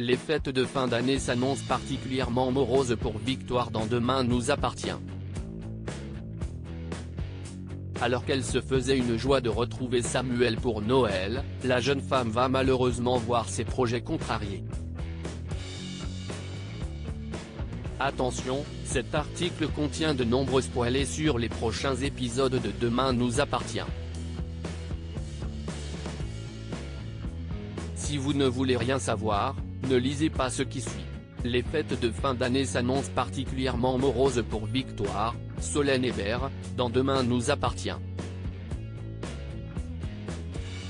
Les fêtes de fin d'année s'annoncent particulièrement moroses pour Victoire dans Demain nous appartient. Alors qu'elle se faisait une joie de retrouver Samuel pour Noël, la jeune femme va malheureusement voir ses projets contrariés. Attention, cet article contient de nombreux spoilers sur les prochains épisodes de Demain nous appartient. Si vous ne voulez rien savoir, ne lisez pas ce qui suit. Les fêtes de fin d'année s'annoncent particulièrement moroses pour Victoire, Solène Hébert, dans Demain nous appartient.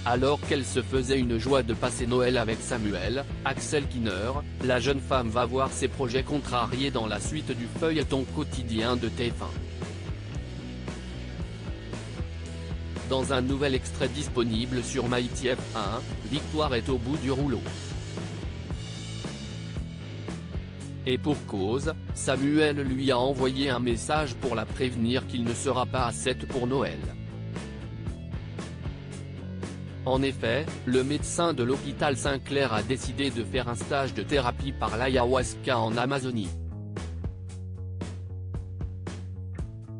Alors qu'elle se faisait une joie de passer Noël avec Samuel, Axel Kinner, la jeune femme va voir ses projets contrariés dans la suite du feuilleton quotidien de TF1. Dans un nouvel extrait disponible sur MyTF1, Victoire est au bout du rouleau. Et pour cause, Samuel lui a envoyé un message pour la prévenir qu'il ne sera pas à 7 pour Noël. En effet, le médecin de l'hôpital Saint-Clair a décidé de faire un stage de thérapie par l'ayahuasca en Amazonie.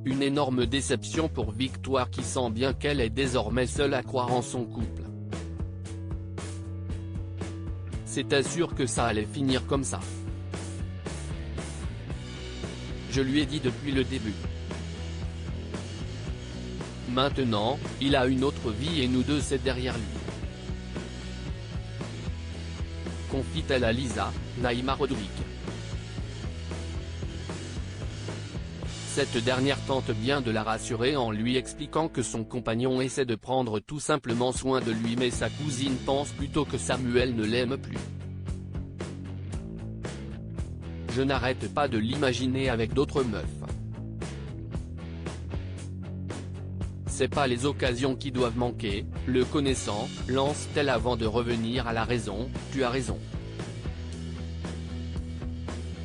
Une énorme déception pour Victoire qui sent bien qu'elle est désormais seule à croire en son couple. C'était sûr que ça allait finir comme ça. Je lui ai dit depuis le début. Maintenant, il a une autre vie et nous deux c'est derrière lui. Confie-t-elle à Lisa, Naïma Rodrigue. Cette dernière tente bien de la rassurer en lui expliquant que son compagnon essaie de prendre tout simplement soin de lui mais sa cousine pense plutôt que Samuel ne l'aime plus. Je n'arrête pas de l'imaginer avec d'autres meufs. C'est pas les occasions qui doivent manquer, le connaissant, lance-t-elle avant de revenir à la raison, tu as raison.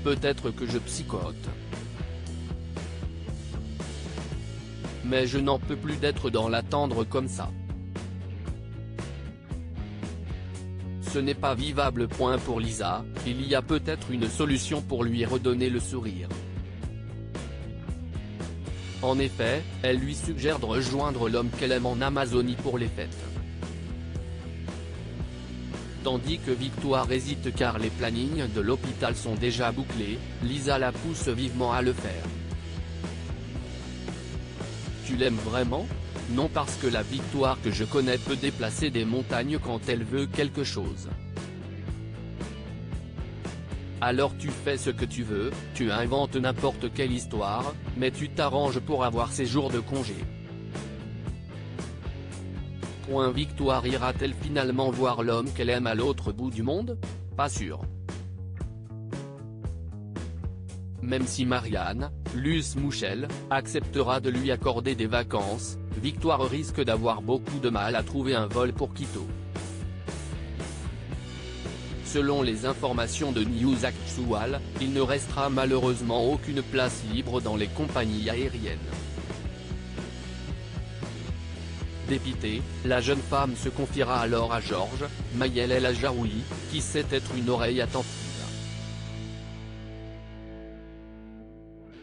Peut-être que je psychote. Mais je n'en peux plus d'être dans l'attendre comme ça. Ce n'est pas vivable. Pour Lisa, il y a peut-être une solution pour lui redonner le sourire. En effet, elle lui suggère de rejoindre l'homme qu'elle aime en Amazonie pour les fêtes. Tandis que Victoire hésite car les plannings de l'hôpital sont déjà bouclés, Lisa la pousse vivement à le faire. Tu l'aimes vraiment? Non, parce que la Victoire que je connais peut déplacer des montagnes quand elle veut quelque chose. Alors tu fais ce que tu veux, tu inventes n'importe quelle histoire, mais tu t'arranges pour avoir ces jours de congé. Victoire ira-t-elle finalement voir l'homme qu'elle aime à l'autre bout du monde? Pas sûr. Même si Marianne, Luce Mouchel, acceptera de lui accorder des vacances, Victoire risque d'avoir beaucoup de mal à trouver un vol pour Quito. Selon les informations de News Actual, il ne restera malheureusement aucune place libre dans les compagnies aériennes. Dépitée, la jeune femme se confiera alors à Georges, Mayel El Ajaoui, qui sait être une oreille attentive.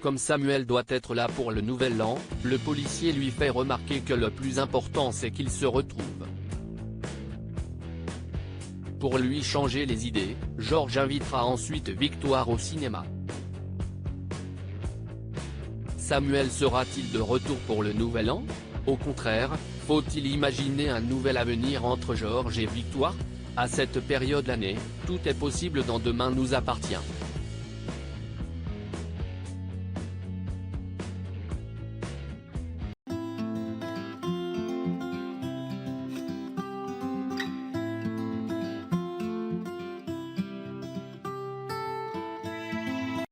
Comme Samuel doit être là pour le nouvel an, le policier lui fait remarquer que le plus important c'est qu'il se retrouve. Pour lui changer les idées, Georges invitera ensuite Victoire au cinéma. Samuel sera-t-il de retour pour le nouvel an? Au contraire, faut-il imaginer un nouvel avenir entre Georges et Victoire? À cette période de l'année, tout est possible dans Demain nous appartient.